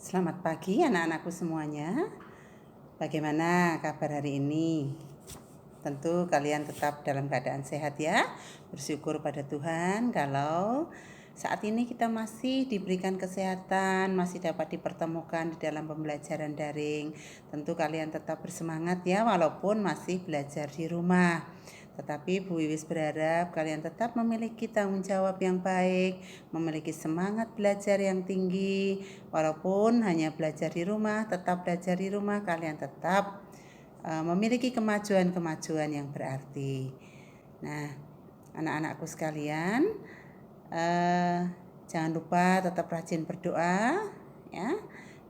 Selamat pagi anak-anakku semuanya. Bagaimana kabar hari ini? Tentu kalian tetap dalam keadaan sehat ya. Bersyukur pada Tuhan kalau saat ini kita masih diberikan kesehatan, masih dapat dipertemukan di dalam pembelajaran daring. Tentu kalian tetap bersemangat ya walaupun masih belajar di rumah. Tetapi Bu Wiwis berharap kalian tetap memiliki tanggung jawab yang baik, memiliki semangat belajar yang tinggi. Walaupun hanya belajar di rumah, tetap belajar di rumah, kalian tetap memiliki kemajuan-kemajuan yang berarti. Nah, anak-anakku sekalian, jangan lupa tetap rajin berdoa, ya,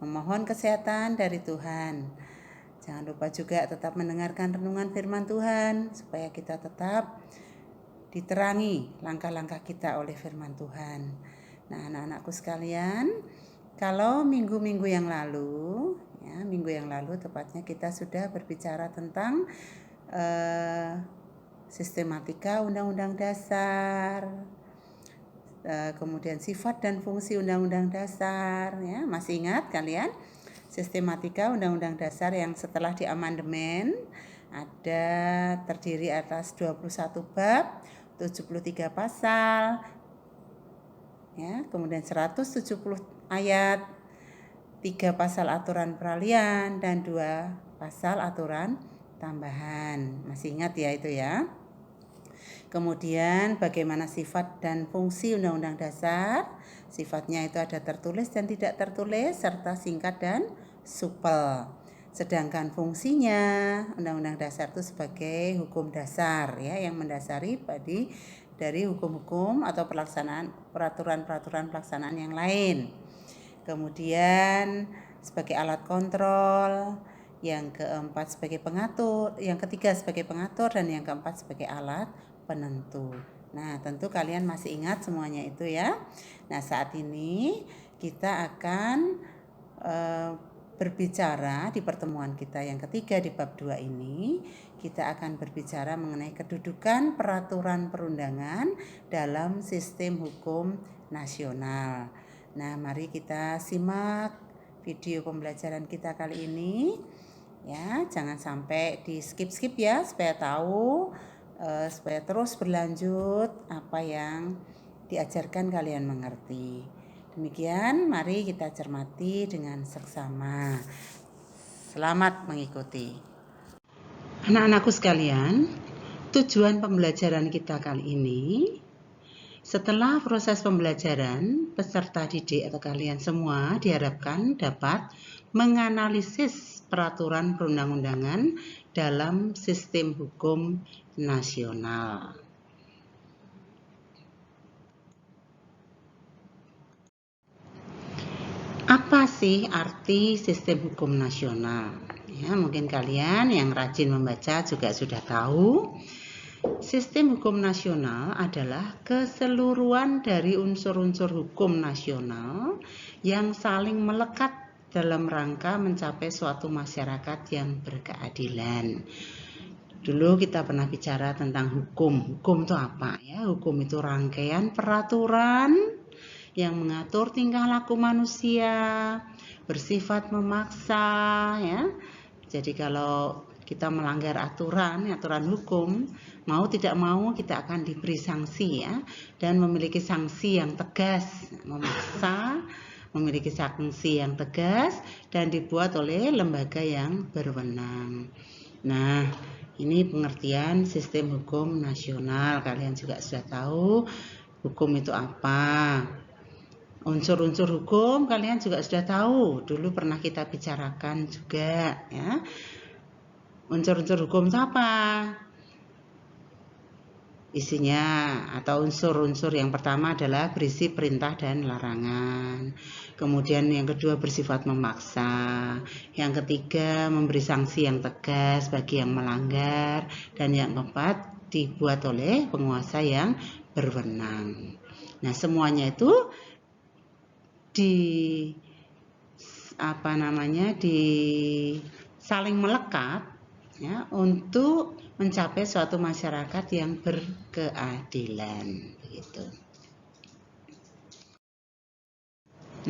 memohon kesehatan dari Tuhan. Jangan lupa juga tetap mendengarkan renungan firman Tuhan supaya kita tetap diterangi langkah-langkah kita oleh firman Tuhan. Nah, anak-anakku sekalian, kalau minggu-minggu yang lalu tepatnya kita sudah berbicara tentang sistematika Undang-Undang Dasar, kemudian sifat dan fungsi Undang-Undang Dasar, ya, masih ingat kalian? Sistematika Undang-Undang Dasar yang setelah diamandemen terdiri atas 21 bab, 73 pasal, ya, kemudian 170 ayat, 3 pasal aturan peralihan dan 2 pasal aturan tambahan. Masih ingat ya itu ya? Kemudian bagaimana sifat dan fungsi Undang-Undang Dasar? Sifatnya itu ada tertulis dan tidak tertulis serta singkat dan supel. Sedangkan fungsinya Undang-Undang Dasar itu sebagai hukum dasar ya yang mendasari dari hukum-hukum atau peraturan-peraturan pelaksanaan yang lain. Kemudian sebagai alat kontrol, yang keempat sebagai pengatur, yang ketiga sebagai pengatur dan yang keempat sebagai alat penentu. Nah, tentu kalian masih ingat semuanya itu ya. Nah, saat ini kita akan berbicara di pertemuan kita yang ketiga di bab 2 ini, kita akan berbicara mengenai kedudukan peraturan perundangan dalam sistem hukum nasional. Nah, mari kita simak video pembelajaran kita kali ini. Ya, jangan sampai di skip-skip ya supaya tahu, supaya terus berlanjut apa yang diajarkan kalian mengerti. Demikian, mari kita cermati dengan seksama. Selamat mengikuti. Anak-anakku sekalian, tujuan pembelajaran kita kali ini, setelah proses pembelajaran, peserta didik atau kalian semua diharapkan dapat menganalisis peraturan perundang-undangan dalam sistem hukum nasional. Apa sih arti sistem hukum nasional? Ya, mungkin kalian yang rajin membaca juga sudah tahu. Sistem hukum nasional adalah keseluruhan dari unsur-unsur hukum nasional yang saling melekat dalam rangka mencapai suatu masyarakat yang berkeadilan. Dulu kita pernah bicara tentang hukum. Hukum itu apa ya? Hukum itu rangkaian peraturan yang mengatur tingkah laku manusia, bersifat memaksa ya. Jadi kalau kita melanggar aturan hukum, mau tidak mau kita akan diberi sanksi ya, dan memiliki sanksi yang tegas. Memaksa memiliki sanksi yang tegas dan dibuat oleh lembaga yang berwenang. Nah, ini pengertian sistem hukum nasional. Kalian juga sudah tahu hukum itu apa. Unsur-unsur hukum kalian juga sudah tahu. Dulu pernah kita bicarakan juga ya. Unsur-unsur hukum itu apa? Isinya atau unsur-unsur yang pertama adalah berisi perintah dan larangan. Kemudian yang kedua bersifat memaksa. Yang ketiga memberi sanksi yang tegas bagi yang melanggar. Dan yang keempat dibuat oleh penguasa yang berwenang. Nah, semuanya itu saling melekat ya untuk mencapai suatu masyarakat yang berkeadilan begitu.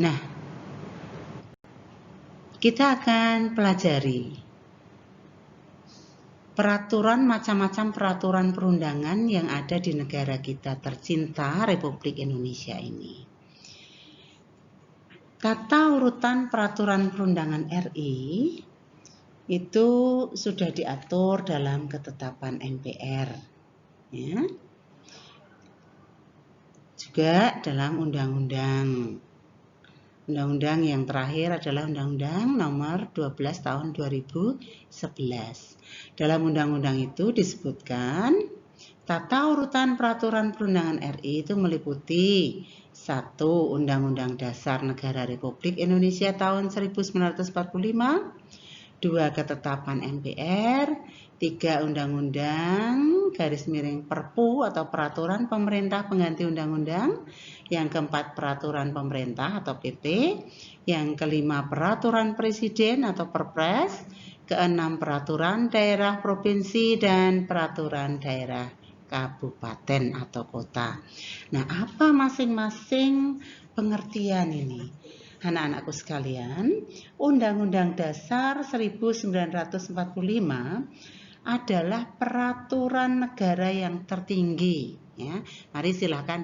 Nah, kita akan pelajari macam-macam peraturan perundangan yang ada di negara kita tercinta Republik Indonesia ini. Tata urutan peraturan perundangan RI itu sudah diatur dalam ketetapan MPR, ya. Juga dalam undang-undang yang terakhir adalah Undang-Undang Nomor 12 Tahun 2011. Dalam undang-undang itu disebutkan tata urutan peraturan perundangan RI itu meliputi 1. Undang-Undang Dasar Negara Republik Indonesia tahun 1945, 2. Ketetapan MPR, 3. Undang-Undang Perpu atau Peraturan Pemerintah Pengganti Undang-Undang, yang keempat Peraturan Pemerintah atau PP, yang kelima Peraturan Presiden atau Perpres, keenam Peraturan Daerah Provinsi, dan Peraturan Daerah Kabupaten atau Kota. Nah, apa masing-masing pengertian ini? Anak-anakku sekalian, Undang-Undang Dasar 1945 adalah peraturan negara yang tertinggi, ya. Mari silahkan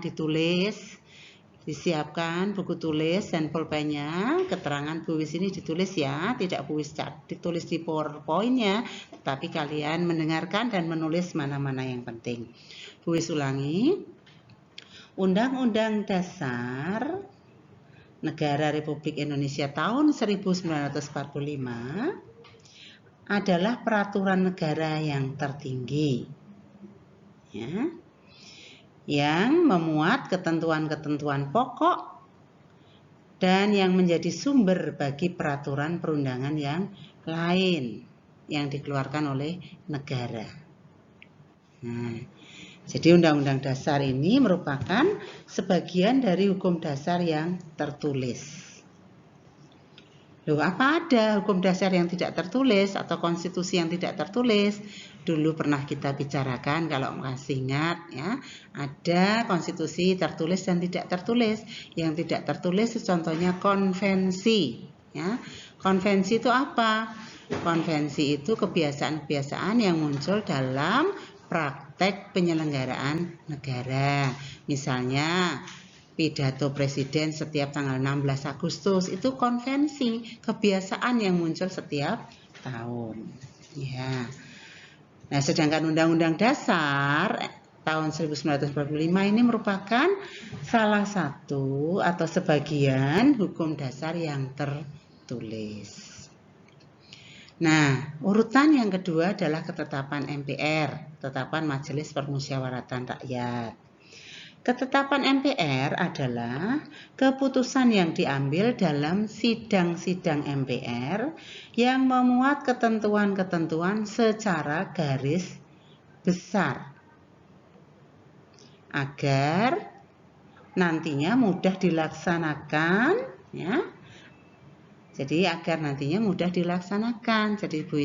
disiapkan buku tulis dan pulpennya. Keterangan Bu Wis ini ditulis ya, tidak Bu Wis ditulis di PowerPoint-nya, tapi kalian mendengarkan dan menulis mana-mana yang penting. Bu Wis ulangi. Undang-Undang Dasar Negara Republik Indonesia tahun 1945 adalah peraturan negara yang tertinggi, ya, yang memuat ketentuan-ketentuan pokok dan yang menjadi sumber bagi peraturan perundangan yang lain yang dikeluarkan oleh negara. Nah, jadi Undang-Undang Dasar ini merupakan sebagian dari hukum dasar yang tertulis. Loh, apa ada hukum dasar yang tidak tertulis atau konstitusi yang tidak tertulis? Dulu pernah kita bicarakan, kalau masih ingat ya, ada konstitusi tertulis dan tidak tertulis. Yang tidak tertulis contohnya konvensi, ya. Konvensi itu apa? Konvensi itu kebiasaan-kebiasaan yang muncul dalam praktek penyelenggaraan negara. Misalnya pidato presiden setiap tanggal 16 Agustus itu konvensi, kebiasaan yang muncul setiap tahun. Ya. Nah, sedangkan Undang-Undang Dasar tahun 1945 ini merupakan salah satu atau sebagian hukum dasar yang tertulis. Nah, urutan yang kedua adalah ketetapan MPR, ketetapan Majelis Permusyawaratan Rakyat. Ketetapan MPR adalah keputusan yang diambil dalam sidang-sidang MPR yang memuat ketentuan-ketentuan secara garis besar agar nantinya mudah dilaksanakan, ya. Jadi agar nantinya mudah dilaksanakan. Jadi Bu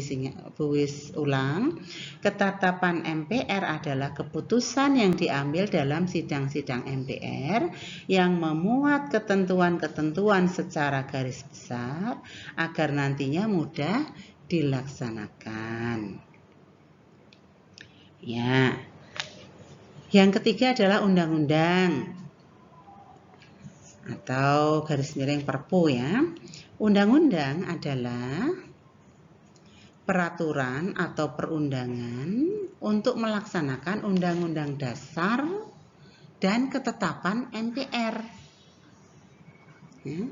Wis ulang, ketetapan MPR adalah keputusan yang diambil dalam sidang-sidang MPR yang memuat ketentuan-ketentuan secara garis besar agar nantinya mudah dilaksanakan. Ya. Yang ketiga adalah undang-undang atau garis miring Perpu, ya. Undang-undang adalah peraturan atau perundangan untuk melaksanakan Undang-Undang Dasar dan ketetapan MPR. Ya.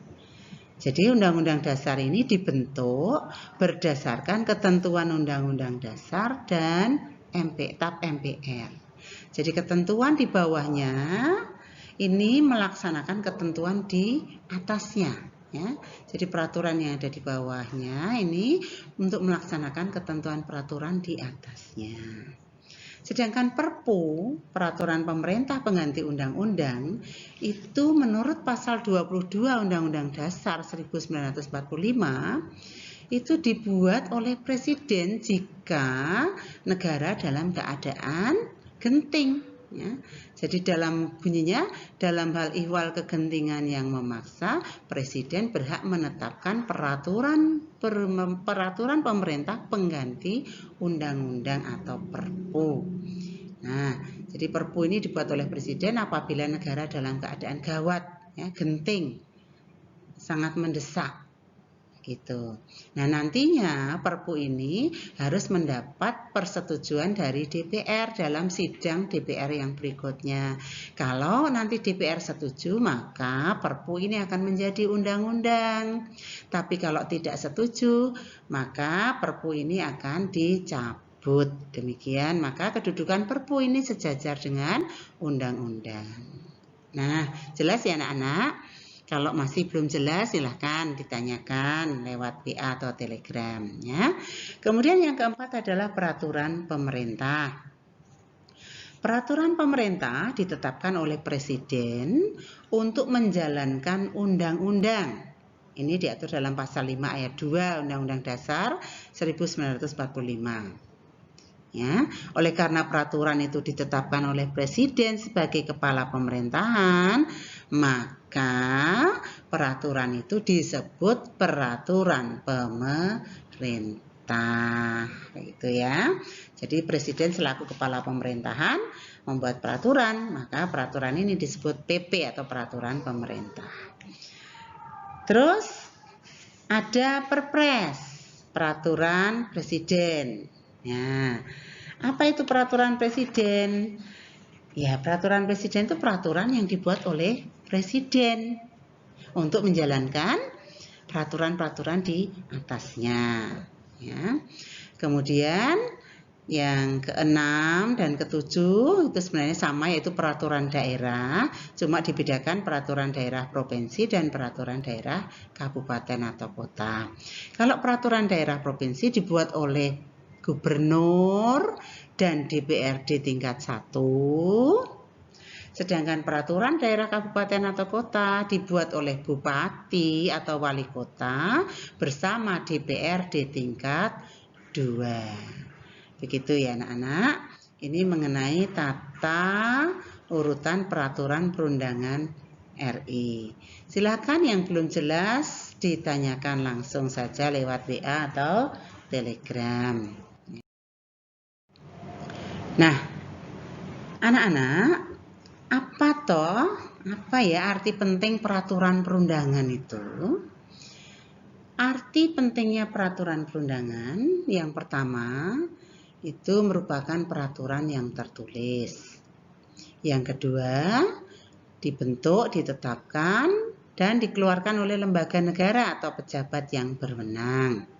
Jadi Undang-Undang Dasar ini dibentuk berdasarkan ketentuan Undang-Undang Dasar dan TAP MPR. Jadi ketentuan di bawahnya ini melaksanakan ketentuan di atasnya. Ya, jadi peraturan yang ada di bawahnya ini untuk melaksanakan ketentuan peraturan di atasnya. Sedangkan Perpu, peraturan pemerintah pengganti undang-undang, itu menurut pasal 22 Undang-Undang Dasar 1945 itu dibuat oleh presiden jika negara dalam keadaan genting. Ya. Jadi dalam bunyinya, dalam hal ihwal kegentingan yang memaksa, Presiden berhak menetapkan peraturan pemerintah pengganti undang-undang atau Perpu. Nah, jadi Perpu ini dibuat oleh Presiden apabila negara dalam keadaan gawat, ya, genting, sangat mendesak. Gitu. Nah, nantinya Perpu ini harus mendapat persetujuan dari DPR dalam sidang DPR yang berikutnya. Kalau nanti DPR setuju, maka Perpu ini akan menjadi undang-undang. Tapi kalau tidak setuju, maka Perpu ini akan dicabut. Demikian, maka kedudukan Perpu ini sejajar dengan undang-undang. Nah, jelas ya anak-anak? Kalau masih belum jelas, silahkan ditanyakan lewat WA atau Telegram. Ya. Kemudian yang keempat adalah peraturan pemerintah. Peraturan pemerintah ditetapkan oleh Presiden untuk menjalankan undang-undang. Ini diatur dalam pasal 5 ayat 2 Undang-Undang Dasar 1945. Ya, oleh karena peraturan itu ditetapkan oleh Presiden sebagai kepala pemerintahan, maka peraturan itu disebut peraturan pemerintah, gitu ya. Jadi Presiden selaku kepala pemerintahan membuat peraturan, maka peraturan ini disebut PP atau peraturan pemerintah. Terus ada Perpres, peraturan Presiden. Ya, apa itu peraturan Presiden? Ya, peraturan Presiden itu peraturan yang dibuat oleh Presiden untuk menjalankan peraturan-peraturan di atasnya. Ya. Kemudian yang keenam dan ketujuh itu sebenarnya sama, yaitu peraturan daerah, cuma dibedakan peraturan daerah provinsi dan peraturan daerah kabupaten atau kota. Kalau peraturan daerah provinsi dibuat oleh gubernur dan DPRD tingkat 1, sedangkan peraturan daerah kabupaten atau kota dibuat oleh bupati atau wali kota bersama DPRD tingkat 2. Begitu ya anak-anak. Ini mengenai tata urutan peraturan perundangan RI. Silakan yang belum jelas ditanyakan langsung saja lewat WA atau Telegram. Nah, anak-anak, apa ya arti penting peraturan perundangan itu? Arti pentingnya peraturan perundangan yang pertama itu merupakan peraturan yang tertulis. Yang kedua, dibentuk, ditetapkan, dan dikeluarkan oleh lembaga negara atau pejabat yang berwenang.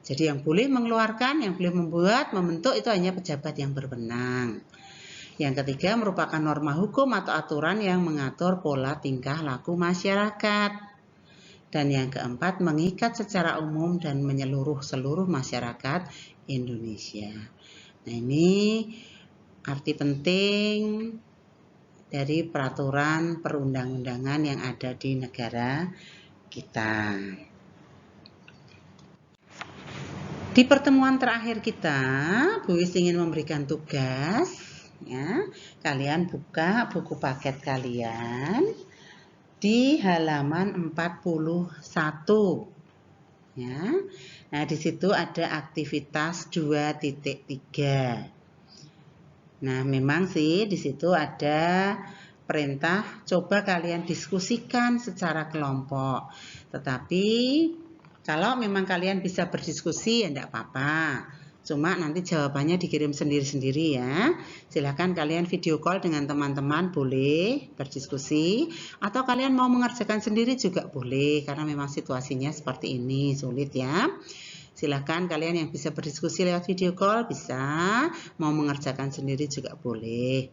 Jadi yang boleh mengeluarkan, yang boleh membuat, membentuk itu hanya pejabat yang berwenang. Yang ketiga merupakan norma hukum atau aturan yang mengatur pola tingkah laku masyarakat. Dan yang keempat mengikat secara umum dan menyeluruh seluruh masyarakat Indonesia. Nah, ini arti penting dari peraturan perundang-undangan yang ada di negara kita. Di pertemuan terakhir kita, Bu Wis ingin memberikan tugas, ya. Kalian buka buku paket kalian di halaman 41. Ya. Nah, di situ ada aktivitas 2.3. Nah, memang sih di situ ada perintah coba kalian diskusikan secara kelompok. Tetapi kalau memang kalian bisa berdiskusi ya enggak apa-apa. Cuma nanti jawabannya dikirim sendiri-sendiri ya. Silahkan kalian video call dengan teman-teman boleh berdiskusi. Atau kalian mau mengerjakan sendiri juga boleh. Karena memang situasinya seperti ini, sulit ya. Silahkan kalian yang bisa berdiskusi lewat video call bisa. Mau mengerjakan sendiri juga boleh.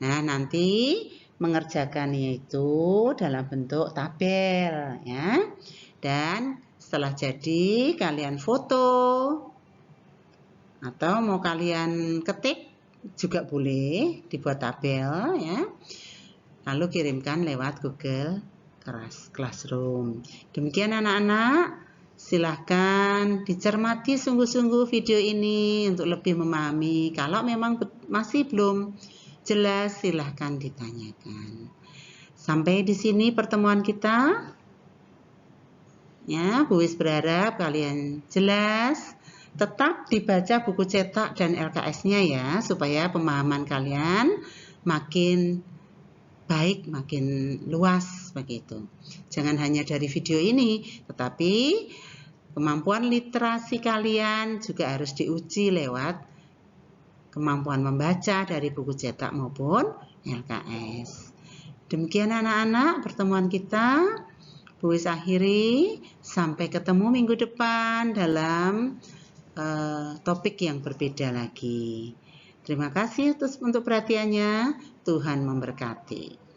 Nah, nanti mengerjakannya itu dalam bentuk tabel ya. Dan setelah jadi kalian foto atau mau kalian ketik juga boleh, dibuat tabel ya. Lalu kirimkan lewat Google Classroom. Demikian anak-anak, silahkan dicermati sungguh-sungguh video ini untuk lebih memahami. Kalau memang masih belum jelas silahkan ditanyakan. Sampai di sini pertemuan kita. Ya, Bu Wis berharap kalian jelas. Tetap dibaca buku cetak dan LKS-nya ya, supaya pemahaman kalian makin baik, makin luas begitu. Jangan hanya dari video ini, tetapi kemampuan literasi kalian juga harus diuji lewat kemampuan membaca dari buku cetak maupun LKS. Demikian anak-anak pertemuan kita. Bu Wis akhiri, sampai ketemu minggu depan dalam topik yang berbeda lagi. Terima kasih untuk perhatiannya. Tuhan memberkati.